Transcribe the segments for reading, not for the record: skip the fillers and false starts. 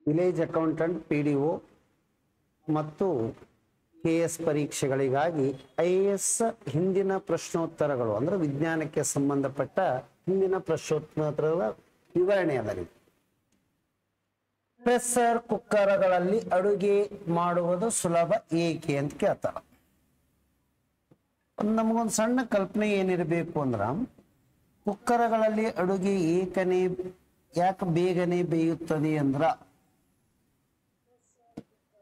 Village accountant PDO ಮತ್ತು KS ಪರೀಕ್ಷೆಗಳಿಗಾಗಿ IAS ಹಿಂದಿನ ಪ್ರಶ್ನೋತ್ತರಗಳು ಅಂದ್ರೆ ವಿಜ್ಞಾನಕ್ಕೆ ಸಂಬಂಧಪಟ್ಟ ಹಿಂದಿನ ಪ್ರಶ್ನೋತ್ತರಗಳ ವಿವರಣೆ ಅದರಿ. ಪ್ರೆಷರ್ ಕುಕ್ಕರ್ಗಳಲ್ಲಿ ಅಡುಗೆ ಮಾಡುವುದು ಸುಲಭ ಏಕೆ ಅಂತ ಕೇಳ್ತಾರ. ನಮಗೊಂದು ಸಣ್ಣ ಕಲ್ಪನೆ ಏನಿರಬೇಕು ಅಂದ್ರ ಕುಕ್ಕರ್ಗಳಲ್ಲಿ ಅಡುಗೆ ಯಾಕೆ ಬೇಗನೆ ಬೇಯುತ್ತದೆ ಅಂದ್ರ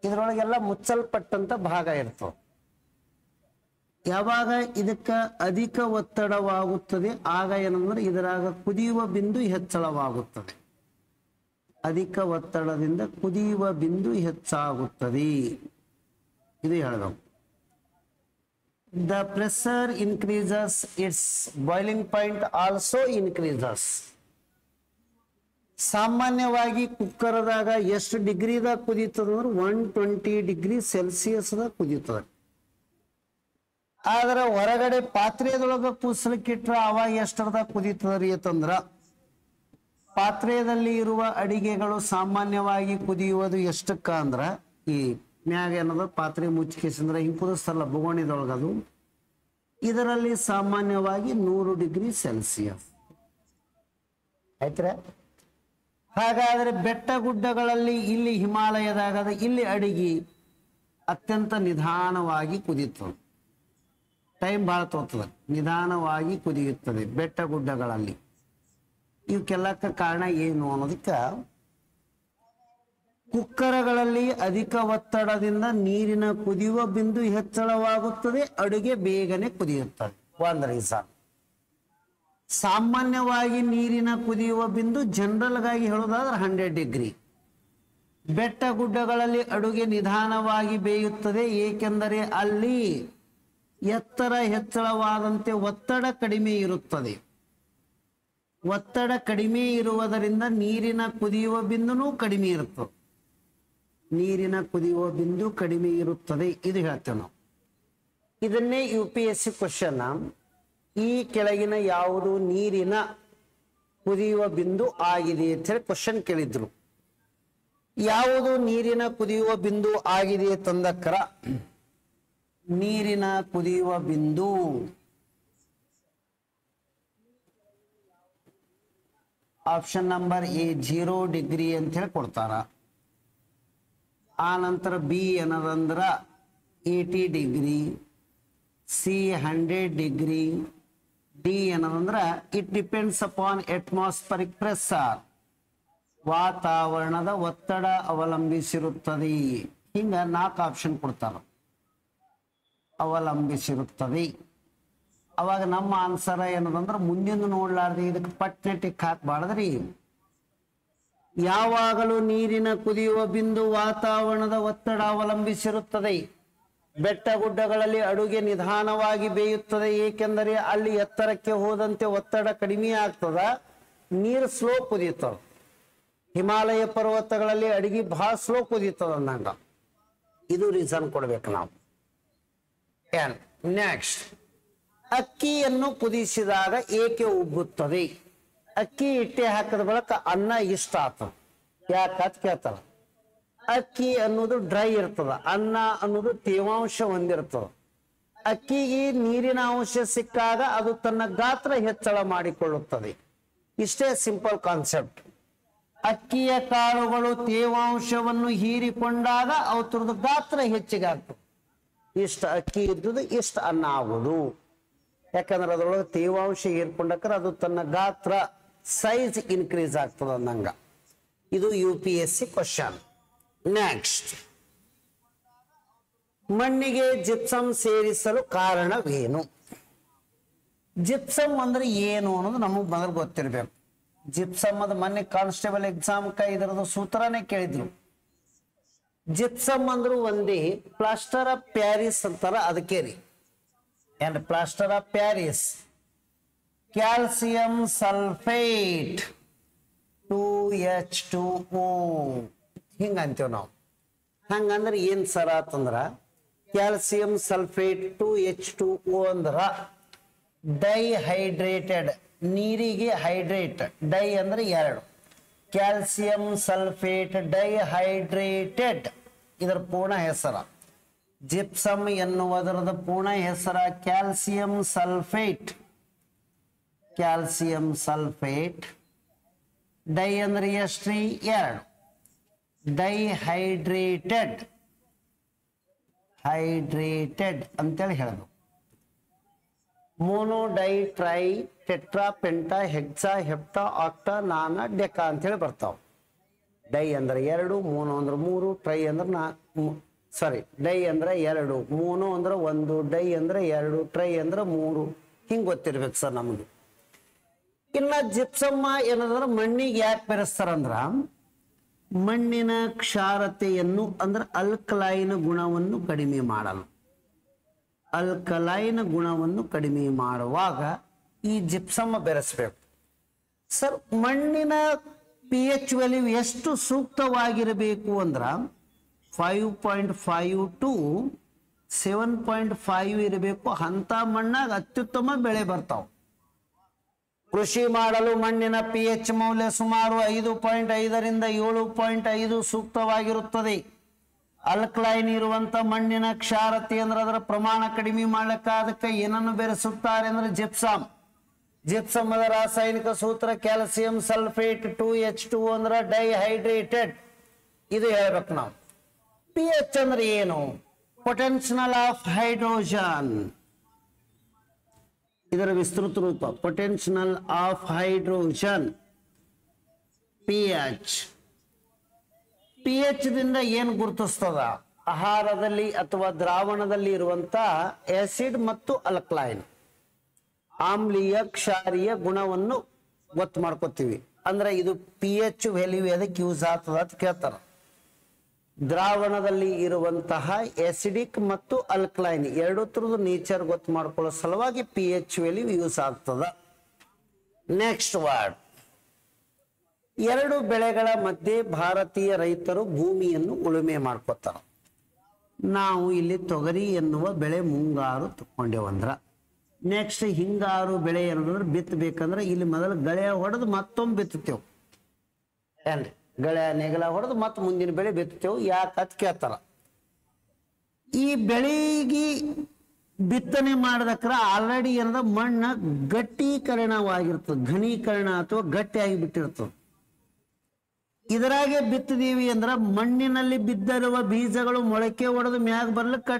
ಇದರೊಳಗೆಲ್ಲ ಮುಚ್ಚಲ್ಪಟ್ಟಂತ ಭಾಗ ಇರ್ತವೆ. ಯಾವಾಗ ಇದಕ್ಕ ಅಧಿಕ ಒತ್ತಡವಾಗುತ್ತದೆ ಆಗ ಏನಂದ್ರೆ ಇದರಾಗ ಕುದಿಯುವ ಬಿಂದು ಹೆಚ್ಚಳವಾಗುತ್ತದೆ. ಅಧಿಕ ಒತ್ತಡದಿಂದ ಕುದಿಯುವ ಬಿಂದು ಹೆಚ್ಚಾಗುತ್ತದೆ. ಇದು ಹೇಳಬೇಕು. The pressure increases, its boiling point also increases. ಸಾಮಾನ್ಯವಾಗಿ ಕುಕ್ಕರ್ದಾಗ ಎಷ್ಟು ಡಿಗ್ರಿದಾಗ ಕುದೀತದ ಅಂದ್ರೆ 120 ಡಿಗ್ರಿ ಸೆಲ್ಸಿಯಸ್ದಾಗ ಕುದೀತದೆ. ಆದ್ರೆ ಹೊರಗಡೆ ಪಾತ್ರೆದೊಳಗ ಕೂಸಲಿಕ್ಕಿಟ್ರ ಅವಾಗ ಎಷ್ಟರದಾಗ ಕುದೀತದ್ರಿ ಅಂತಂದ್ರ ಪಾತ್ರೆಯಲ್ಲಿ ಇರುವ ಅಡಿಗೆಗಳು ಸಾಮಾನ್ಯವಾಗಿ ಕುದಿಯುವುದು ಎಷ್ಟಕ್ಕ ಅಂದ್ರ ಈ ಮ್ಯಾಗ ಏನದ ಪಾತ್ರೆ ಮುಚ್ಚಿಕೆಸಂದ್ರ ಹಿಂಗ್ ಕುದಿಸ್ತಾರಲ್ಲ ಬೊಗೋಣಿದೊಳಗದು ಇದರಲ್ಲಿ ಸಾಮಾನ್ಯವಾಗಿ 100 ಡಿಗ್ರಿ ಸೆಲ್ಸಿಯಸ್ ಆಯ್ತ್ರ. ಹಾಗಾದ್ರೆ ಬೆಟ್ಟ ಗುಡ್ಡಗಳಲ್ಲಿ ಇಲ್ಲಿ ಹಿಮಾಲಯದಾಗ ಇಲ್ಲಿ ಅಡಿಗೆ ಅತ್ಯಂತ ನಿಧಾನವಾಗಿ ಕುದಿಯುತ್ತದೆ. ಟೈಮ್ ಬಹಳ ತೋರ್ತದೆ, ನಿಧಾನವಾಗಿ ಕುದಿಯುತ್ತದೆ ಬೆಟ್ಟ ಗುಡ್ಡಗಳಲ್ಲಿ. ಇವಕ್ಕೆಲ್ಲಕ್ಕ ಕಾರಣ ಏನು ಅನ್ನೋದಕ್ಕೆ ಕುಕ್ಕರ್ಗಳಲ್ಲಿ ಅಧಿಕ ಒತ್ತಡದಿಂದ ನೀರಿನ ಕುದಿಯುವ ಬಿಂದು ಹೆಚ್ಚಳವಾಗುತ್ತದೆ, ಅಡುಗೆ ಬೇಗನೆ ಕುದಿಯುತ್ತದೆ. ಒಂದು ರೀಸನ್. ಸಾಮಾನ್ಯವಾಗಿ ನೀರಿನ ಕುದಿಯುವ ಬಿಂದು ಜನರಲ್ ಗಾಗಿ ಹೇಳೋದಾದ್ರೆ 100 ಡಿಗ್ರಿ. ಬೆಟ್ಟ ಗುಡ್ಡಗಳಲ್ಲಿ ಅಡುಗೆ ನಿಧಾನವಾಗಿ ಬೇಯುತ್ತದೆ ಏಕೆಂದರೆ ಅಲ್ಲಿ ಎತ್ತರ ಹೆಚ್ಚಳವಾದಂತೆ ಒತ್ತಡ ಕಡಿಮೆ ಇರುತ್ತದೆ. ಒತ್ತಡ ಕಡಿಮೆ ಇರುವುದರಿಂದ ನೀರಿನ ಕುದಿಯುವ ಬಿಂದುನೂ ಕಡಿಮೆ ಇರುತ್ತದೆ. ನೀರಿನ ಕುದಿಯುವ ಬಿಂದು ಕಡಿಮೆ ಇರುತ್ತದೆ. ಇದು ಹೇಳ್ತೇವೆ ನಾವು. ಇದನ್ನೇ UPSC ಕ್ವಶನ್ ಈ ಕೆಳಗಿನ ಯಾವುದು ನೀರಿನ ಕುದಿಯುವ ಬಿಂದು ಆಗಿದೆ ಅಂತ ಹೇಳಿ ಕ್ವಶನ್ ಕೇಳಿದ್ರು. ಯಾವುದು ನೀರಿನ ಕುದಿಯುವ ಬಿಂದು ಆಗಿದೆ ತಂದಕ್ಕರ ನೀರಿನ ಕುದಿಯುವ ಬಿಂದು ಆಪ್ಷನ್ ನಂಬರ್ A 0 ಡಿಗ್ರಿ ಅಂತ ಹೇಳಿ ಕೊಡ್ತಾರ. ಆ ನಂತರ B ಏನದಂದ್ರ 80 ಡಿಗ್ರಿ, C 100 ಡಿಗ್ರಿ, D ಏನದಂದ್ರ it depends upon atmospheric pressure, ವಾತಾವರಣದ ಒತ್ತಡ ಅವಲಂಬಿಸಿರುತ್ತದೆ. ಹಿಂಗ 4 ಆಪ್ಷನ್ ಕೊಡ್ತಾರ. ಅವಲಂಬಿಸಿರುತ್ತದೆ. ಅವಾಗ ನಮ್ಮ ಆನ್ಸರ್ ಏನದಂದ್ರ ಮುಂದಿನ ನೋಡ್ಲಾರ್ದು ಇದಕ್ಕೆ ಪಟ್ನೆ ಟಿಕ್ ಹಾಕ್ಬಾರ್ದ್ರಿ. ಯಾವಾಗಲೂ ನೀರಿನ ಕುದಿಯುವ ಬಿಂದು ವಾತಾವರಣದ ಒತ್ತಡ ಅವಲಂಬಿಸಿರುತ್ತದೆ. ಬೆಟ್ಟ ಗುಡ್ಡಗಳಲ್ಲಿ ಅಡುಗೆ ನಿಧಾನವಾಗಿ ಬೇಯುತ್ತದೆ ಏಕೆಂದರೆ ಅಲ್ಲಿ ಎತ್ತರಕ್ಕೆ ಹೋದಂತೆ ಒತ್ತಡ ಕಡಿಮೆ ಆಗ್ತದ, ನೀರು ಸ್ಲೋ ಕುದಿಯುತ್ತದೆ. ಹಿಮಾಲಯ ಪರ್ವತಗಳಲ್ಲಿ ಅಡಿಗೆ ಬಹಳ ಸ್ಲೋ ಕುದಿಯುತ್ತದೆ ಅಂದಂಗ. ಇದು ರೀಸನ್ ಕೊಡ್ಬೇಕು ನಾವು. ನೆಕ್ಸ್ಟ್, ಅಕ್ಕಿಯನ್ನು ಕುದಿಸಿದಾಗ ಏಕೆ ಉಬ್ಬುತ್ತದೆ? ಅಕ್ಕಿ ಹಿಟ್ಟೆ ಹಾಕಿದ ಬಳಿಕ ಅನ್ನ ಇಷ್ಟ ಆಗ್ತದೆ. ಯಾಕೆ ಕೇಳ್ತಾರ. ಅಕ್ಕಿ ಅನ್ನೋದು ಡ್ರೈ ಇರ್ತದ, ಅನ್ನ ಅನ್ನೋದು ತೇವಾಂಶ ಹೊಂದಿರ್ತದ. ಅಕ್ಕಿಗೆ ನೀರಿನ ಅಂಶ ಸಿಕ್ಕಾಗ ಅದು ತನ್ನ ಗಾತ್ರ ಹೆಚ್ಚಳ ಮಾಡಿಕೊಳ್ಳುತ್ತದೆ. ಇಷ್ಟೇ ಸಿಂಪಲ್ ಕಾನ್ಸೆಪ್ಟ್. ಅಕ್ಕಿಯ ಕಾಳುಗಳು ತೇವಾಂಶವನ್ನು ಹೀರಿಕೊಂಡಾಗ ಅವತರದ ಗಾತ್ರ ಹೆಚ್ಚಿಗೆ ಆಗ್ತದೆ. ಇಷ್ಟ ಅಕ್ಕಿ ಇದ್ದುದು ಇಷ್ಟ ಅನ್ನ ಆಗುದು. ಯಾಕಂದ್ರೆ ಅದರೊಳಗೆ ತೇವಾಂಶ ಹೀರ್ಕೊಂಡಕ್ರೆ ಅದು ತನ್ನ ಗಾತ್ರ ಸೈಜ್ ಇನ್ಕ್ರೀಸ್ ಆಗ್ತದೆ ಅಂದಂಗ. ಇದು UPSC ಕ್ವಶನ್. ನೆಕ್ಸ್ಟ್, ಮಣ್ಣಿಗೆ ಜಿಪ್ಸಮ್ ಸೇರಿಸಲು ಕಾರಣವೇನು? ಜಿಪ್ಸಮ್ ಅಂದ್ರೆ ಏನು ಅನ್ನೋದು ನಮಗ್ ಮೊದಲು ಗೊತ್ತಿರ್ಬೇಕು. ಜಿಪ್ಸಮ್ ಅದು ಮೊನ್ನೆ ಕಾನ್ಸ್ಟೇಬಲ್ ಎಕ್ಸಾಮ್ ಇದರದು ಸೂತ್ರನೇ ಕೇಳಿದ್ರು. ಜಿಪ್ಸಮ್ ಅಂದ್ರು ಒಂದೇ, ಪ್ಲಾಸ್ಟರ್ ಆಫ್ ಪ್ಯಾರಿಸ್ ಅಂತಾರ ಅದಕ್ಕೆ ರೀ. And plaster of Paris, calcium sulphate 2H2O ಹಿಂಗ ಅಂತೀವ್ ನಾವು. ಹಂಗಂದ್ರೆ ಏನ್ ಸರ ಅಂತಂದ್ರ ಕ್ಯಾಲ್ಸಿಯಂ ಸಲ್ಫೇಟ್ 2H2O ಅಂದ್ರ ಡೈಹೈಡ್ರೇಟೆಡ್, ನೀರಿಗೆ ಹೈಡ್ರೇಟ್, ಡೈ ಅಂದ್ರೆ 2, ಕ್ಯಾಲ್ಸಿಯಂ ಸಲ್ಫೇಟ್ ಡೈಹೈಡ್ರೇಟೆಡ್ ಇದರ ಪೂರ್ಣ ಹೆಸರ. ಜಿಪ್ಸಮ್ ಎನ್ನುವುದರದ ಪೂರ್ಣ ಹೆಸರ calcium sulphate. Calcium sulphate. Di ಅಂದ್ರೆ ಎಷ್ಟ್ರಿ? 2. ಡೈಹೈಡ್ರೇಟೆಡ್ ಹೈಡ್ರೇಟೆಡ್ ಅಂತೇಳಿ ಹೇಳೋದು. Mono di tri tetra penta hexa hepta octa nona deca ಅಂತೇಳಿ ಬರ್ತಾವ. ಡೈ ಅಂದ್ರೆ 2, ಮೋನೋ ಅಂದ್ರೆ 3, ಟ್ರೈ ಅಂದ್ರೆ ಡೈ ಅಂದ್ರೆ 2, ಮೋನೋ ಅಂದ್ರೆ 1, ಡೈ ಅಂದ್ರೆ 2, ಟ್ರೈ ಅಂದ್ರೆ 3. ಹಿಂಗೆ ಗೊತ್ತಿರ್ಬೇಕು ಸರ್ ನಮಗೆ. ಇನ್ನ ಜಿಪ್ಸಮ್ಮ ಏನಂದ್ರೆ ಮಣ್ಣಿಗೆ ಯಾಕೆ ಬೆರೆಸ್ತಾರಂದ್ರ ಮಣ್ಣಿನ ಕ್ಷಾರತೆಯನ್ನು ಅಂದ್ರೆ ಅಲ್ಕಲೈನ್ ಗುಣವನ್ನು ಕಡಿಮೆ ಮಾಡಲು. ಅಲ್ಕಲೈನ್ ಗುಣವನ್ನು ಕಡಿಮೆ ಮಾಡುವಾಗ ಈ ಜಿಪ್ಸಮ್ಮ ಬೆರೆಸ್ಬೇಕು. ಸರ್ ಮಣ್ಣಿನ pH ವ್ಯಾಲ್ಯೂ ಎಷ್ಟು ಸೂಕ್ತವಾಗಿರಬೇಕು ಅಂದ್ರ 5.5 to 7.5 ಇರಬೇಕು. ಅಂತ ಮಣ್ಣಾಗ ಅತ್ಯುತ್ತಮ ಬೆಳೆ ಬರ್ತಾವ. ಕೃಷಿ ಮಾಡಲು ಮಣ್ಣಿನ pH ಮೌಲ್ಯ ಸುಮಾರು 5.5 ರಿಂದ 7.5 ಸೂಕ್ತವಾಗಿರುತ್ತದೆ. ಅಲ್ಕಲೈನ್ ಇರುವಂತ ಮಣ್ಣಿನ ಕ್ಷಾರತೆ ಅಂದ್ರೆ ಅದರ ಪ್ರಮಾಣ ಕಡಿಮೆ ಮಾಡ್ಲಿಕ್ಕ ಅದಕ್ಕೆ ಏನನ್ನು ಬೆರೆಸುತ್ತಾರೆ ಅಂದ್ರೆ ಜಿಪ್ಸಮ್. ಜಿಪ್ಸಮ್ ಅದರ ರಾಸಾಯನಿಕ ಸೂತ್ರ ಕ್ಯಾಲ್ಸಿಯಂ ಸಲ್ಫೇಟ್ 2H2 ಅಂದ್ರೆ ಡೈಹೈಡ್ರೇಟೆಡ್. ಇದು ಹೇಳ್ಬೇಕು ನಾವು. pH ಅಂದ್ರೆ ಏನು? Potential of hydrogen. ಇದರ ವಿಸ್ತೃತ ರೂಪ potential of hydrogen pH. pH ದಿಂದ ಏನು ಗುರುತಿಸ್ತದ? ಆಹಾರದಲ್ಲಿ ಅಥವಾ ದ್ರಾವಣದಲ್ಲಿ ಇರುವಂತ ಆಸಿಡ್ ಮತ್ತು ಅಲ್ಕಲೈನ್ ಆಮ್ಲೀಯ ಕ್ಷಾರೀಯ ಗುಣವನ್ನು ಗೊತ್ತು ಮಾಡ್ಕೋತೀವಿ. ಅಂದ್ರೆ ಇದು pH ವ್ಯಾಲ್ಯೂ ಅದಕ್ಕೆ ಯೂಸ್ ಆಗ್ತದ ಅಂತ ಕೇಳ್ತಾರ. ದ್ರಾವಣದಲ್ಲಿ ಇರುವಂತಹ ಆಸಿಡಿಕ್ ಮತ್ತು ಅಲ್ಕಲೈನ್ ಎರಡು ತರದ ನೇಚರ್ ಗೊತ್ತು ಮಾಡ್ಕೊಳ್ಳೋ ಸಲುವಾಗಿ pH ವ್ಯಾಲ್ಯೂ ಯೂಸ್ ಆಗ್ತದ. Next word. ಎರಡು ಬೆಳೆಗಳ ಮಧ್ಯೆ ಭಾರತೀಯ ರೈತರು ಭೂಮಿಯನ್ನು ಉಳುಮೆ ಮಾಡ್ಕೋತಾರ. ನಾವು ಇಲ್ಲಿ ತೊಗರಿ ಎನ್ನುವ ಬೆಳೆ ಮುಂಗಾರು ತಕೊಂಡೇವಂದ್ರ ನೆಕ್ಸ್ಟ್ ಹಿಂಗಾರು ಬೆಳೆ ಏನಂದ್ರೆ ಬಿತ್ತಬೇಕಂದ್ರೆ ಇಲ್ಲಿ ಮೊದಲು ಗಳೆ ಹೊಡೆದು ಮತ್ತೊಮ್ಮೆ ಬಿತ್ತುತ್ತೇವೆ ಏನ್ರಿ. ಗಳೆ ನೆಗಲ ಹೊಡೆದು ಮತ್ತೆ ಮುಂದಿನ ಬೆಳೆ ಬಿತ್ತುತ್ತೇವೆ. ಯಾಕೆ ಅಂತ ಕೇಳ್ತಾರ. ಈ ಬೆಳೆಗೆ ಬಿತ್ತನೆ ಮಾಡದಕ್ರ ಆಲ್ರೆಡಿ ಏನದ ಮಣ್ಣ ಗಟ್ಟೀಕರಣವಾಗಿರ್ತದೆ, ಘನೀಕರಣ ಅಥವಾ ಗಟ್ಟಿಯಾಗಿ ಬಿಟ್ಟಿರ್ತದೆ. ಇದರಾಗೆ ಬಿತ್ತಿದೀವಿ ಅಂದ್ರ ಮಣ್ಣಿನಲ್ಲಿ ಬಿದ್ದಿರುವ ಬೀಜಗಳು ಮೊಳಕೆ ಹೊಡೆದು ಮ್ಯಾಗ ಬರ್ಲಿಕ್ಕೆ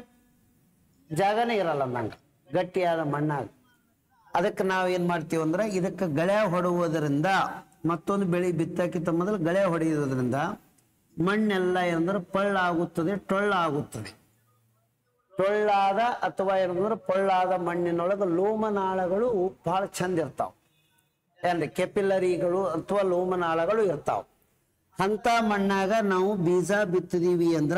ಜಾಗನೇ ಇರಲ್ಲ ನಂಗೆ ಗಟ್ಟಿಯಾದ ಮಣ್ಣಾಗ. ಅದಕ್ಕೆ ನಾವು ಏನ್ ಮಾಡ್ತೀವಿ ಅಂದ್ರೆ ಇದಕ್ಕೆ ಗಳೆ ಹೊಡುವುದರಿಂದ ಮತ್ತೊಂದು ಬೆಳೆ ಬಿತ್ತಕ್ಕಿಂತ ಮೊದಲು ಗಳೆ ಹೊಡೆಯುವುದರಿಂದ ಮಣ್ಣೆಲ್ಲ ಏನಂದ್ರೆ ಪಳ್ಳಾಗುತ್ತದೆ, ಟೊಳ್ಳಾಗುತ್ತದೆ. ಟೊಳ್ಳಾದ ಅಥವಾ ಏನಂದ್ರೆ ಪೊಳ್ಳಾದ ಮಣ್ಣಿನೊಳಗೆ ಲೋಮನಾಳಗಳು ಬಹಳ ಚಂದ ಇರ್ತಾವ ಏನ್ರಿ. ಕೆಪಿಲರಿಗಳು ಅಥವಾ ಲೋಮನಾಳಗಳು ಇರ್ತಾವ. ಅಂತ ಮಣ್ಣಾಗ ನಾವು ಬೀಜ ಬಿತ್ತಿದೀವಿ ಅಂದ್ರ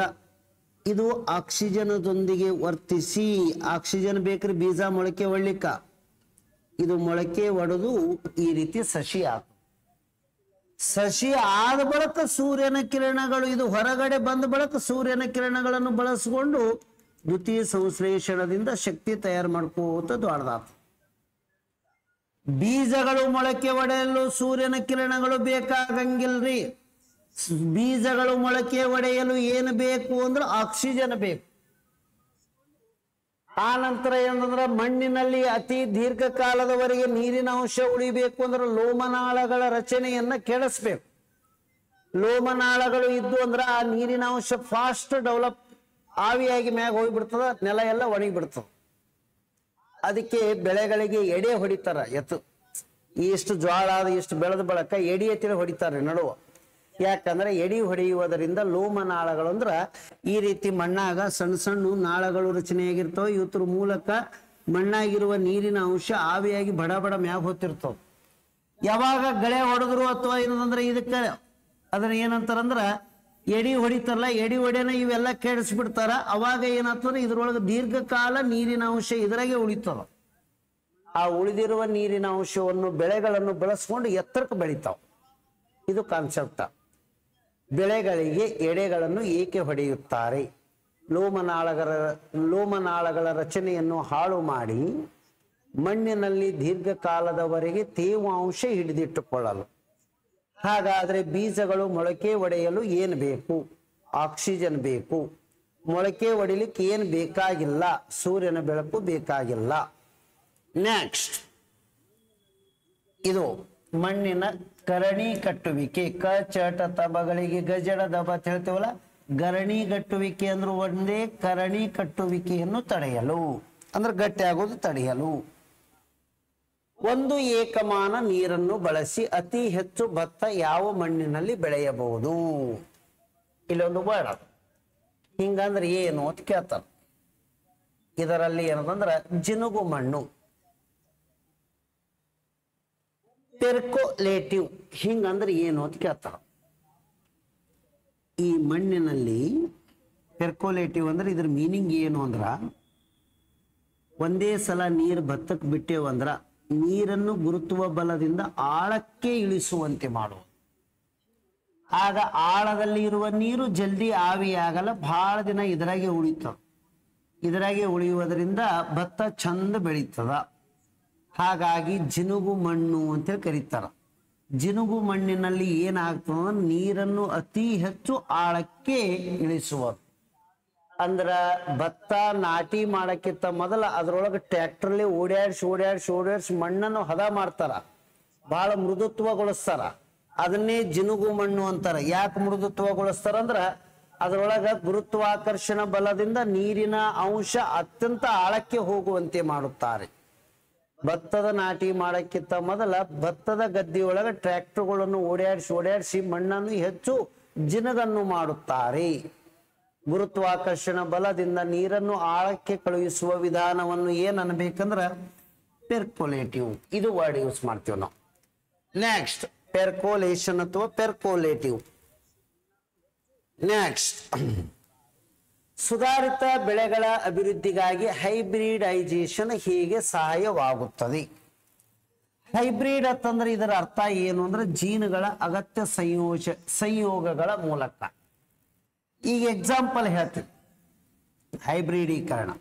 ಇದು ಆಕ್ಸಿಜನದೊಂದಿಗೆ ವರ್ತಿಸಿ, ಆಕ್ಸಿಜನ್ ಬೇಕ್ರಿ ಬೀಜ ಮೊಳಕೆ ಒಳ್ಳಿಕ. ಇದು ಮೊಳಕೆ ಒಡೆದು ಈ ರೀತಿ ಸಸಿ ಆಗ್ತದೆ. ಸಸಿ ಆದ ಬಳಿಕ ಸೂರ್ಯನ ಕಿರಣಗಳು ಇದು ಹೊರಗಡೆ ಬಂದ ಬಳಿಕ ಸೂರ್ಯನ ಕಿರಣಗಳನ್ನು ಬಳಸಿಕೊಂಡು ದ್ವಿತೀಯ ಸಂಶ್ಲೇಷಣದಿಂದ ಶಕ್ತಿ ತಯಾರು ಮಾಡ್ಕೋತ ದೊಡ್ಡದಾಗ್ತದೆ. ಬೀಜಗಳು ಮೊಳಕೆ ಒಡೆಯಲು ಸೂರ್ಯನ ಕಿರಣಗಳು ಬೇಕಾಗಂಗಿಲ್ರಿ. ಬೀಜಗಳು ಮೊಳಕೆ ಒಡೆಯಲು ಏನು ಬೇಕು ಅಂದ್ರೆ ಆಕ್ಸಿಜನ್ ಬೇಕು. ಆ ನಂತರ ಏನಂದ್ರೆ ಮಣ್ಣಿನಲ್ಲಿ ಅತಿ ದೀರ್ಘಕಾಲದವರೆಗೆ ನೀರಿನ ಅಂಶ ಉಳಿಬೇಕು ಅಂದ್ರೆ ಲೋಮನಾಳಗಳ ರಚನೆಯನ್ನ ಕೆಡಿಸ್ಬೇಕು. ಲೋಮನಾಳಗಳು ಇದ್ದು ಅಂದ್ರೆ ಆ ನೀರಿನ ಅಂಶ ಫಾಸ್ಟ್ ಡೆವಲಪ್ ಆವಿಯಾಗಿ ಮ್ಯಾಗ ಹೋಗ್ಬಿಡ್ತದ, ನೆಲ ಎಲ್ಲ ಒಣಗಿ ಬಿಡ್ತದ. ಅದಕ್ಕೆ ಬೆಳೆಗಳಿಗೆ ಎಡೆ ಹೊಡಿತಾರ. ಇಷ್ಟು ಜ್ವಾಳ ಇಷ್ಟು ಬೆಳೆದ ಬಳಕ ಎಡಿ ಎತ್ತಿರ ಹೊಡಿತಾರೆ ನಡುವ. ಯಾಕಂದ್ರೆ ಎಡಿ ಹೊಡೆಯುವುದರಿಂದ ಲೋಮನಾಳಗಳು ಅಂದ್ರ ಈ ರೀತಿ ಮಣ್ಣಾಗ ಸಣ್ಣ ಸಣ್ಣ ನಾಳಗಳು ರಚನೆಯಾಗಿರ್ತಾವ. ಇವತ್ತರ ಮೂಲಕ ಮಣ್ಣಾಗಿರುವ ನೀರಿನ ಅಂಶ ಆವಿಯಾಗಿ ಬಡ ಬಡ ಮ್ಯಾಗ ಹೋಗ್ತಿರ್ತಾವ. ಯಾವಾಗ ಗಳೆ ಹೊಡೆದ್ರು ಅಥವಾ ಏನಂದ್ರೆ ಇದಕ್ಕೆ ಅದನ್ನ ಏನಂತಾರಂದ್ರ ಎಡಿ ಹೊಡಿತಾರಲ್ಲ, ಎಡಿ ಹೊಡೆನ ಇವೆಲ್ಲ ಕೆಡಿಸ್ಬಿಡ್ತಾರ. ಅವಾಗ ಏನಾಗ್ತದ ಇದ್ರೊಳಗೆ ದೀರ್ಘಕಾಲ ನೀರಿನ ಅಂಶ ಇದ್ರಾಗೆ ಉಳಿತದ. ಆ ಉಳಿದಿರುವ ನೀರಿನ ಅಂಶವನ್ನು ಬೆಳೆಗಳನ್ನು ಬಳಸ್ಕೊಂಡು ಎತ್ತರಕ್ಕೆ ಬೆಳಿತಾವ. ಇದು ಕಾನ್ಸೆಪ್ಟ್. ಬೆಳೆಗಳಿಗೆ ಎಡೆಗಳನ್ನು ಏಕೆ ಹೊಡೆಯುತ್ತಾರೆ? ಲೋಮನಾಳಗಳ ರಚನೆಯನ್ನು ಹಾಳು ಮಾಡಿ ಮಣ್ಣಿನಲ್ಲಿ ದೀರ್ಘಕಾಲದವರೆಗೆ ತೇವಾಂಶ ಹಿಡಿದಿಟ್ಟುಕೊಳ್ಳಲು. ಹಾಗಾದ್ರೆ ಬೀಜಗಳು ಮೊಳಕೆ ಒಡೆಯಲು ಏನು ಬೇಕು? ಆಕ್ಸಿಜನ್ ಬೇಕು. ಮೊಳಕೆ ಒಡಿಲಿಕ್ಕೆ ಏನು ಬೇಕಾಗಿಲ್ಲ? ಸೂರ್ಯನ ಬೆಳಕು ಬೇಕಾಗಿಲ್ಲ. ನೆಕ್ಸ್ಟ್, ಇದು ಮಣ್ಣಿನ ಕರಣಿ ಕಟ್ಟುವಿಕೆ. ಕ ಚಟ ತಬಗಳಿಗೆ ಗಜಡ ದಬ ಅಂತ ಹೇಳ್ತೇವಲ್ಲ, ಗರಣಿ ಕಟ್ಟುವಿಕೆ ಅಂದ್ರೆ ಒಂದೇ ಕರಣಿ ಕಟ್ಟುವಿಕೆಯನ್ನು ತಡೆಯಲು, ಅಂದ್ರೆ ಗಟ್ಟಿ ಆಗೋದು ತಡೆಯಲು. ಒಂದು ಏಕಮಾನ ನೀರನ್ನು ಬಳಸಿ ಅತಿ ಹೆಚ್ಚು ಭತ್ತ ಯಾವ ಮಣ್ಣಿನಲ್ಲಿ ಬೆಳೆಯಬಹುದು? ಇಲ್ಲೊಂದು ವರ್ಡ್, ಹಿಂಗಂದ್ರೆ ಏನು ಅಂತ ಕೇಳ್ತಾರೆ. ಇದರಲ್ಲಿ ಏನದಂದ್ರೆ ಜಿನುಗು ಮಣ್ಣು, ಪೆರ್ಕೋಲೇಟಿವ್, ಹಿಂಗಂದ್ರೆ ಏನು ಅಂತ ಕೇಳ್ತಾರ. ಈ ಮಣ್ಣಿನಲ್ಲಿ ಪೆರ್ಕೋಲೇಟಿವ್ ಅಂದ್ರೆ ಇದ್ರ ಮೀನಿಂಗ್ ಏನು ಅಂದ್ರ, ಒಂದೇ ಸಲ ನೀರು ಭತ್ತಕ್ಕೆ ಬಿಟ್ಟೇವು ಅಂದ್ರ ನೀರನ್ನು ಗುರುತ್ವ ಬಲದಿಂದ ಆಳಕ್ಕೆ ಇಳಿಸುವಂತೆ ಮಾಡುವುದು. ಆಗ ಆಳದಲ್ಲಿ ಇರುವ ನೀರು ಜಲ್ದಿ ಆವಿಯಾಗಲ್ಲ, ಬಹಳ ದಿನ ಇದರಾಗೆ ಉಳಿತದ. ಇದರಾಗೆ ಉಳಿಯುವುದರಿಂದ ಭತ್ತ ಚಂದ ಬೆಳೀತದ. ಹಾಗಾಗಿ ಜಿನುಗು ಮಣ್ಣು ಅಂತ ಕರೀತಾರ. ಜಿನುಗು ಮಣ್ಣಿನಲ್ಲಿ ಏನಾಗ್ತದ, ನೀರನ್ನು ಅತಿ ಹೆಚ್ಚು ಆಳಕ್ಕೆ ಇಳಿಸುವುದು. ಅಂದ್ರ ಭತ್ತ ನಾಟಿ ಮಾಡಕ್ಕಿಂತ ಮೊದಲ ಅದ್ರೊಳಗೆ ಟ್ರ್ಯಾಕ್ಟರ್ಲಿ ಓಡ್ಯಾಡ್ಸಿ ಮಣ್ಣನ್ನು ಹದ ಮಾಡ್ತಾರ, ಬಹಳ ಮೃದುತ್ವಗೊಳಿಸ್ತಾರ. ಅದನ್ನೇ ಜಿನುಗು ಮಣ್ಣು ಅಂತಾರ. ಯಾಕೆ ಮೃದುತ್ವಗೊಳಿಸ್ತಾರ ಅಂದ್ರ ಅದರೊಳಗ ಗುರುತ್ವಾಕರ್ಷಣ ಬಲದಿಂದ ನೀರಿನ ಅಂಶ ಅತ್ಯಂತ ಆಳಕ್ಕೆ ಹೋಗುವಂತೆ ಮಾಡುತ್ತಾರೆ. ಭತ್ತದ ನಾಟಿ ಮಾಡಕ್ಕಿಂತ ಮೊದಲ ಭತ್ತದ ಗದ್ದೆಯೊಳಗ ಟ್ರ್ಯಾಕ್ಟರ್ಗಳನ್ನು ಓಡ್ಯಾಡ್ಸಿ ಮಣ್ಣನ್ನು ಹೆಚ್ಚು ಜಿನಗನ್ನು ಮಾಡುತ್ತಾರೆ. ಗುರುತ್ವಾಕರ್ಷಣ ಬಲದಿಂದ ನೀರನ್ನು ಆಳಕ್ಕೆ ಕಳುಹಿಸುವ ವಿಧಾನವನ್ನು ಏನ್ ಅನ್ಬೇಕಂದ್ರ ಪೆರ್ಕೋಲೇಟಿವ್, ಇದು ವರ್ಡ್ ಯೂಸ್ ಮಾಡ್ತೀವಿ ನಾವು. ನೆಕ್ಸ್ಟ್, ಪೆರ್ಕೋಲೇಷನ್ ಅಥವಾ ಪೆರ್ಕೋಲೇಟಿವ್. ನೆಕ್ಸ್ಟ್, ಸುಧಾರಿತ ಬೆಳೆಗಳ ಅಭಿವೃದ್ಧಿಗಾಗಿ ಹೈಬ್ರಿಡೈಸೇಷನ್ ಹೇಗೆ ಸಹಾಯವಾಗುತ್ತದೆ? ಹೈಬ್ರಿಡ್ ಅಂತಂದ್ರೆ ಇದರ ಅರ್ಥ ಏನು ಅಂದ್ರೆ ಜೀನ್ಗಳ ಅಗತ್ಯ ಸಂಯೋಗಗಳ ಮೂಲಕ. ಈಗ ಎಕ್ಸಾಂಪಲ್ ಹೇಳ್ತೀನಿ. ಹೈಬ್ರಿಡೀಕರಣ,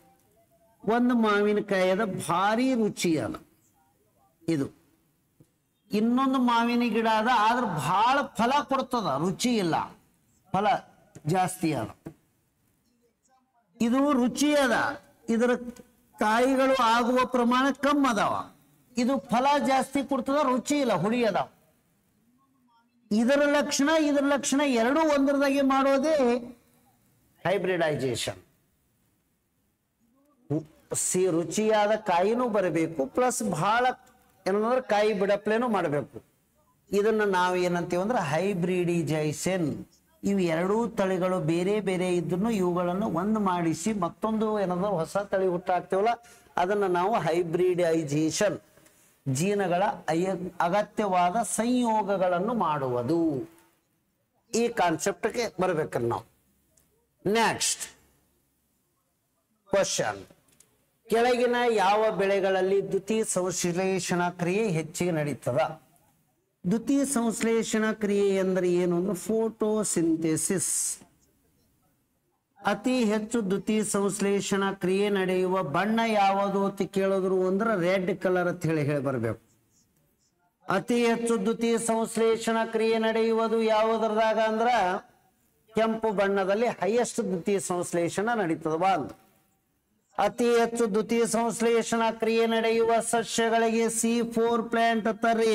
ಒಂದು ಮಾವಿನಕಾಯದ ಭಾರಿ ರುಚಿ ಅದ, ಇದು ಇನ್ನೊಂದು ಮಾವಿನ ಗಿಡ ಅದ, ಆದ್ರೆ ಬಹಳ ಫಲ ಕೊಡ್ತದ, ರುಚಿ ಇಲ್ಲ, ಫಲ ಜಾಸ್ತಿ ಅದ. ಇದು ರುಚಿ ಅದ, ಇದರ ಕಾಯಿಗಳು ಆಗುವ ಪ್ರಮಾಣ ಕಮ್ಮಿ ಅದಾವ. ಇದು ಫಲ ಜಾಸ್ತಿ ಕೊಡ್ತದ, ರುಚಿ ಇಲ್ಲ, ಹುಳಿ ಅದಾವ. ಇದರ ಲಕ್ಷಣ ಎರಡೂ ಒಂದರದಾಗೆ ಮಾಡೋದೇ ಹೈಬ್ರಿಡೈಸೇಷನ್. ರುಚಿಯಾದ ಕಾಯಿನೂ ಬರಬೇಕು, ಪ್ಲಸ್ ಬಹಳ ಏನಂದ್ರೆ ಕಾಯಿ ಬಿಡಪ್ಲೇನು ಮಾಡಬೇಕು. ಇದನ್ನ ನಾವು ಏನಂತೀವಿ ಅಂದ್ರೆ ಹೈಬ್ರಿಡೈಸೇಷನ್. ಇವು ಎರಡೂ ತಳಿಗಳು ಬೇರೆ ಬೇರೆ ಇದ್ರು ಇವುಗಳನ್ನು ಒಂದು ಮಾಡಿಸಿ ಮತ್ತೊಂದು ಏನಂದ್ರೆ ಹೊಸ ತಳಿ ಹುಟ್ಟಾಕ್ತೇವಲ್ಲ, ಅದನ್ನ ನಾವು ಹೈಬ್ರಿಡೈಸೇಷನ್, ಜೀನಗಳ ಅಗತ್ಯವಾದ ಸಂಯೋಗಗಳನ್ನು ಮಾಡುವುದು. ಈ ಕಾನ್ಸೆಪ್ಟ್ಗೆ ಬರ್ಬೇಕನ್ನ ನಾವು. ನೆಕ್ಸ್ಟ್ ಕ್ವಶನ್, ಕೆಳಗಿನ ಯಾವ ಬೆಳೆಗಳಲ್ಲಿ ದ್ಯುತಿ ಸಂಶ್ಲೇಷಣಾ ಕ್ರಿಯೆ ಹೆಚ್ಚಿಗೆ ನಡೀತದ? ದ್ಯುತಿ ಸಂಶ್ಲೇಷಣಾ ಕ್ರಿಯೆ ಎಂದರೆ ಏನು ಅಂದ್ರೆ ಫೋಟೋಸಿಂಥೆಸಿಸ್. ಅತಿ ಹೆಚ್ಚು ದ್ಯುತಿ ಸಂಶ್ಲೇಷಣಾ ಕ್ರಿಯೆ ನಡೆಯುವ ಬಣ್ಣ ಯಾವುದು ಅಂತ ಕೇಳಿದ್ರು ಅಂದ್ರೆ ರೆಡ್ ಕಲರ್ ಅಂತ ಹೇಳಿ ಬರ್ಬೇಕು. ಅತಿ ಹೆಚ್ಚು ದ್ಯುತಿ ಸಂಶ್ಲೇಷಣಾ ಕ್ರಿಯೆ ನಡೆಯುವುದು ಯಾವುದರದಾಗ ಅಂದ್ರ ಕೆಂಪು ಬಣ್ಣದಲ್ಲಿ ಹೈಯೆಸ್ಟ್ ದ್ಯುತಿ ಸಂಶ್ಲೇಷಣಾ ನಡೀತದ. ಒಂದು ಅತಿ ಹೆಚ್ಚು ದ್ಯುತಿ ಸಂಶ್ಲೇಷಣಾ ಕ್ರಿಯೆ ನಡೆಯುವ ಸಸ್ಯಗಳಿಗೆ C4 ಪ್ಲಾಂಟ್ ಅಂತಾರ್ರಿ.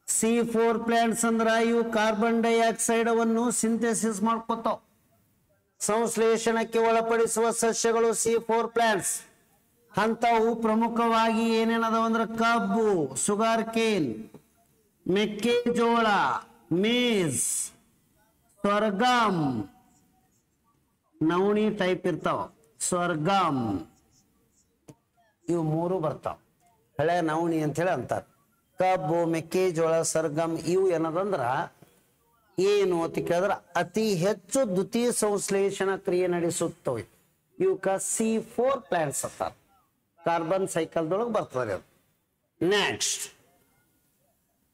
C4 ಪ್ಲಾಂಟ್ಸ್ ಅಂದ್ರ ಇವು ಕಾರ್ಬನ್ ಡೈಆಕ್ಸೈಡ್ ಅನ್ನು ಸಿಂಥೆಸಿಸ್ ಮಾಡ್ಕೋತಾವ. ಸಂಶ್ಲೇಷಣಕ್ಕೆ ಒಳಪಡಿಸುವ ಸಸ್ಯಗಳು C4 ಪ್ಲಾಂಟ್ಸ್. ಅಂತವು ಪ್ರಮುಖವಾಗಿ ಏನೇನದಾವ ಅಂದ್ರೆ ಕಬ್ಬು, ಸುಗರ್ ಕೇನ್, ಮೆಕ್ಕೆಜೋಳ, ಮೇಸ್, ಸ್ವರ್ಗಮ್, ನವಣಿ ಟೈಪ್ ಇರ್ತಾವ, ಸ್ವರ್ಗಮ್, ಇವು ಮೂರು ಬರ್ತಾವ. ಹಳೆ ನವಣಿ ಅಂತ ಹೇಳಿ ಅಂತಾರೆ. ಕಬ್ಬು, ಮೆಕ್ಕೆಜೋಳ, ಸರ್ಗಮ್ ಇವು ಏನದಂದ್ರ ಏನು ಅಂತ ಕೇಳಿದ್ರೆ ಅತಿ ಹೆಚ್ಚು ದ್ಯುತಿ ಸಂಶ್ಲೇಷಣಾ ಕ್ರಿಯೆ ನಡೆಸುತ್ತವೆ. ಇವಕ್ಕ C4 ಪ್ಲಾಂಟ್ಸ್ ಅಂತಾರ. ಕಾರ್ಬನ್ ಸೈಕಲ್ದೊಳಗೆ ಬರ್ತದೆ ಅದು. ನೆಕ್ಸ್ಟ್,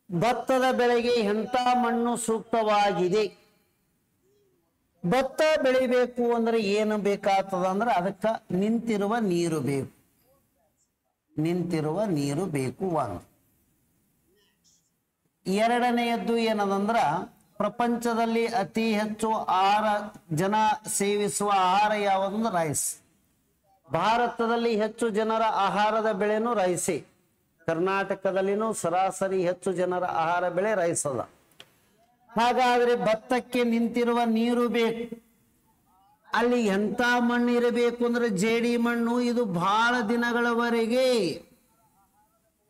ಭತ್ತದ ಬೆಳೆಗೆ ಎಂಥ ಮಣ್ಣು ಸೂಕ್ತವಾಗಿದೆ? ಭತ್ತ ಬೆಳಿಬೇಕು ಅಂದ್ರೆ ಏನು ಬೇಕಾಗ್ತದ ಅಂದ್ರೆ ಅದಕ್ಕ ನಿಂತಿರುವ ನೀರು ಬೇಕು. ನಿಂತಿರುವ ನೀರು ಬೇಕು. ಒಂದು ಎರಡನೆಯದ್ದು ಏನದಂದ್ರ ಪ್ರಪಂಚದಲ್ಲಿ ಅತಿ ಹೆಚ್ಚು ಜನ ಸೇವಿಸುವ ಆಹಾರ ಯಾವುದಂದ್ರೆ ರೈಸ್. ಭಾರತದಲ್ಲಿ ಹೆಚ್ಚು ಜನರ ಆಹಾರದ ಬೆಳೆನೂ ರೈಸೇ. ಕರ್ನಾಟಕದಲ್ಲಿನೂ ಸರಾಸರಿ ಹೆಚ್ಚು ಜನರ ಆಹಾರ ಬೆಳೆ ರೈಸ್ ಅದ. ಹಾಗಾದ್ರೆ ಭತ್ತಕ್ಕೆ ನಿಂತಿರುವ ನೀರು ಬೇಕು. ಅಲ್ಲಿ ಎಂಥ ಮಣ್ಣು ಇರಬೇಕು ಅಂದ್ರೆ ಜೇಡಿ ಮಣ್ಣು. ಇದು ಬಹಳ ದಿನಗಳವರೆಗೆ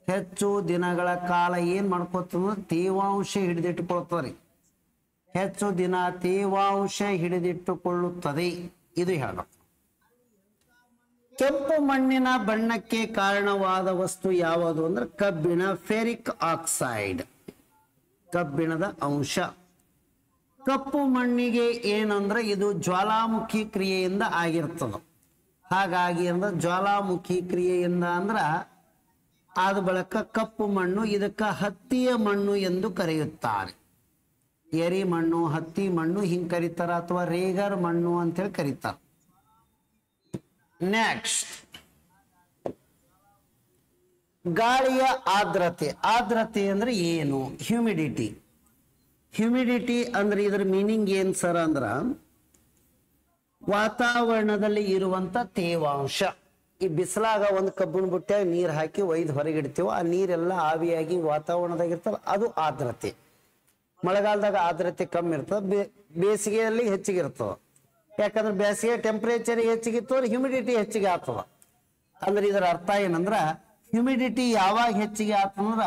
ಹೆಚ್ಚು ದಿನಗಳ ಕಾಲ ಏನ್ ಮಾಡ್ಕೋತಂದ್ರೆ ತೇವಾಂಶ ಹಿಡಿದಿಟ್ಟುಕೊಳ್ತದೆ. ಹೆಚ್ಚು ದಿನ ತೇವಾಂಶ ಹಿಡಿದಿಟ್ಟುಕೊಳ್ಳುತ್ತದೆ. ಇದು ಹೇಳ. ಕೆಂಪು ಮಣ್ಣಿನ ಬಣ್ಣಕ್ಕೆ ಕಾರಣವಾದ ವಸ್ತು ಯಾವುದು ಅಂದ್ರೆ ಕಬ್ಬಿಣ, ಫೆರಿಕ್ ಆಕ್ಸೈಡ್, ಕಬ್ಬಿಣದ ಅಂಶ. ಕಪ್ಪು ಮಣ್ಣಿಗೆ ಏನಂದ್ರೆ ಇದು ಜ್ವಾಲಾಮುಖಿ ಕ್ರಿಯೆಯಿಂದ ಆಗಿರ್ತದ. ಹಾಗಾಗಿ ಅಂದ್ರೆ ಜ್ವಾಲಾಮುಖಿ ಕ್ರಿಯೆಯಿಂದ ಅಂದ್ರ ಆದ ಬಳಿಕ ಕಪ್ಪು ಮಣ್ಣು. ಇದಕ್ಕ ಹತ್ತಿಯ ಮಣ್ಣು ಎಂದು ಕರೆಯುತ್ತಾರೆ. ಎರಿ ಮಣ್ಣು, ಹತ್ತಿ ಮಣ್ಣು ಹಿಂಗ್ ಕರೀತಾರ, ಅಥವಾ ರೇಗರ್ ಮಣ್ಣು ಅಂತೇಳಿ ಕರೀತಾರ. ನೆಕ್ಸ್ಟ್, ಗಾಳಿಯ ಆರ್ದ್ರತೆ. ಆರ್ದ್ರತೆ ಅಂದ್ರೆ ಏನು? ಹ್ಯೂಮಿಡಿಟಿ. ಹ್ಯೂಮಿಡಿಟಿ ಅಂದ್ರೆ ಇದರ ಮೀನಿಂಗ್ ಏನ್ ಸರ್ ಅಂದ್ರ ವಾತಾವರಣದಲ್ಲಿ ಇರುವಂತ ತೇವಾಂಶ. ಈ ಬಿಸಿಲಾಗ ಒಂದು ಕಬ್ಬಿಣ ಬುಟ್ಟ್ಯಾಗ ನೀರು ಹಾಕಿ ಒಯ್ದು ಹೊರಗಿಡ್ತೀವೋ ಆ ನೀರೆಲ್ಲ ಆವಿಯಾಗಿ ವಾತಾವರಣದಾಗ ಇರ್ತಲ್ಲ, ಅದು ಆರ್ದ್ರತೆ. ಮಳೆಗಾಲದಾಗ ಆರ್ದ್ರತೆ ಕಮ್ಮಿ ಇರ್ತದೆ, ಬೇಸಿಗೆಯಲ್ಲಿ ಹೆಚ್ಚಿಗೆ ಇರ್ತದೆ. ಯಾಕಂದ್ರೆ ಬೇಸಿಗೆ ಟೆಂಪರೇಚರ್ ಹೆಚ್ಚಿಗಿತ್ತು ಅಂದ್ರೆ ಹ್ಯೂಮಿಡಿಟಿ ಹೆಚ್ಚಿಗೆ ಆಗ್ತದ. ಅಂದ್ರೆ ಇದರ ಅರ್ಥ ಏನಂದ್ರ ಹ್ಯೂಮಿಡಿಟಿ ಯಾವಾಗ ಹೆಚ್ಚಿಗೆ ಆಗ್ತದಂದ್ರ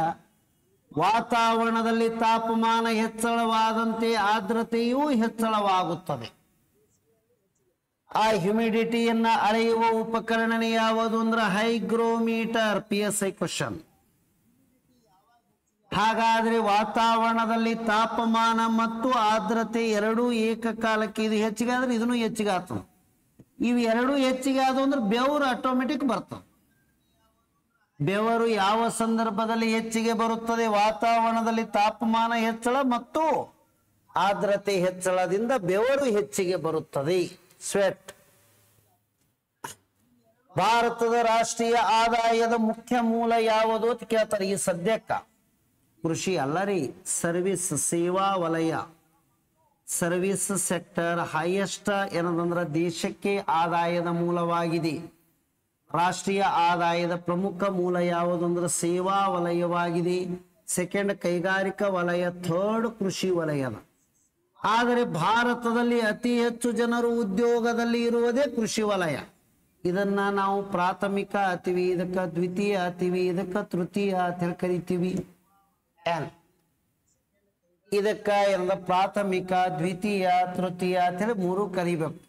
ವಾತಾವರಣದಲ್ಲಿ ತಾಪಮಾನ ಹೆಚ್ಚಳವಾದಂತೆ ಆರ್ದ್ರತೆಯೂ ಹೆಚ್ಚಳವಾಗುತ್ತದೆ. ಆ ಹ್ಯೂಮಿಡಿಟಿಯನ್ನ ಅಳೆಯುವ ಉಪಕರಣ ಯಾವುದು ಅಂದ್ರೆ ಹೈಗ್ರೋಮೀಟರ್. PSI question. ಹಾಗಾದ್ರೆ ವಾತಾವರಣದಲ್ಲಿ ತಾಪಮಾನ ಮತ್ತು ಆರ್ದ್ರತೆ ಎರಡೂ ಏಕಕಾಲಕ್ಕೆ ಇದು ಹೆಚ್ಚಿಗೆ ಆದ್ರೆ ಇದನ್ನು ಹೆಚ್ಚಿಗೆ ಆಗ್ತದೆ. ಇವು ಎರಡೂ ಹೆಚ್ಚಿಗೆ ಆದವು ಅಂದ್ರೆ ಬೆವರು ಆಟೋಮೆಟಿಕ್ ಬರ್ತದೆ. ಬೆವರು ಯಾವ ಸಂದರ್ಭದಲ್ಲಿ ಹೆಚ್ಚಿಗೆ ಬರುತ್ತದೆ? ವಾತಾವರಣದಲ್ಲಿ ತಾಪಮಾನ ಹೆಚ್ಚಳ ಮತ್ತು ಆರ್ದ್ರತೆ ಹೆಚ್ಚಳದಿಂದ ಬೆವರು ಹೆಚ್ಚಿಗೆ ಬರುತ್ತದೆ. ಸ್ವೆಟ್. ಭಾರತದ ರಾಷ್ಟ್ರೀಯ ಆದಾಯದ ಮುಖ್ಯ ಮೂಲ ಯಾವುದು ಅಂತ ಕೇಳ್ತಾರೆ. ಈ ಸದ್ಯಕ್ಕ ಕೃಷಿ ಅಲ್ಲರಿ, ಸರ್ವಿಸ್, ಸೇವಾ ವಲಯ, ಸರ್ವಿಸ್ ಸೆಕ್ಟರ್ ಹೈಯೆಸ್ಟ್ ಏನದಂದ್ರೆ ದೇಶಕ್ಕೆ ಆದಾಯದ ಮೂಲವಾಗಿದೆ. ರಾಷ್ಟ್ರೀಯ ಆದಾಯದ ಪ್ರಮುಖ ಮೂಲ ಯಾವುದು ಅಂದ್ರೆ ಸೇವಾ ವಲಯವಾಗಿದೆ. ಸೆಕೆಂಡ್ ಕೈಗಾರಿಕಾ ವಲಯ, ಥರ್ಡ್ ಕೃಷಿ ವಲಯದ. ಆದರೆ ಭಾರತದಲ್ಲಿ ಅತಿ ಹೆಚ್ಚು ಜನರು ಉದ್ಯೋಗದಲ್ಲಿ ಇರುವುದೇ ಕೃಷಿ ವಲಯ. ಇದನ್ನ ನಾವು ಪ್ರಾಥಮಿಕ ಅಂತೀವಿ, ಇದಕ್ಕ ದ್ವಿತೀಯ ಅಂತೀವಿ, ಇದಕ್ಕ ತೃತೀಯ ಅಂತ ಕರಿತೀವಿ. ಇದಕ್ಕ ಏನಂದ್ರೆ ಪ್ರಾಥಮಿಕ, ದ್ವಿತೀಯ, ತೃತೀಯ ಅಂತೇಳಿ ಮೂರು ಕರಿಬೇಕು.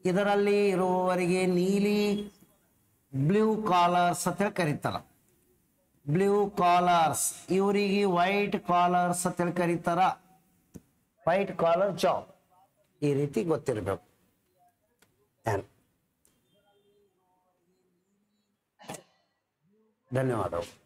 ಇದರಲ್ಲಿ ಇರುವವರಿಗೆ ನೀಲಿ ಬ್ಲೂ ಕಾಲರ್ಸ್ ಅಂತೇಳಿ ಕರೀತಾರ. Blue collars. ಇವರಿಗೆ ವೈಟ್ ಕಾಲರ್ಸ್ ಅಂತೇಳಿ ಕರೀತಾರ. White collar job. ಈ ರೀತಿ ಗೊತ್ತಿರಬೇಕು. ಧನ್ಯವಾದಗಳು.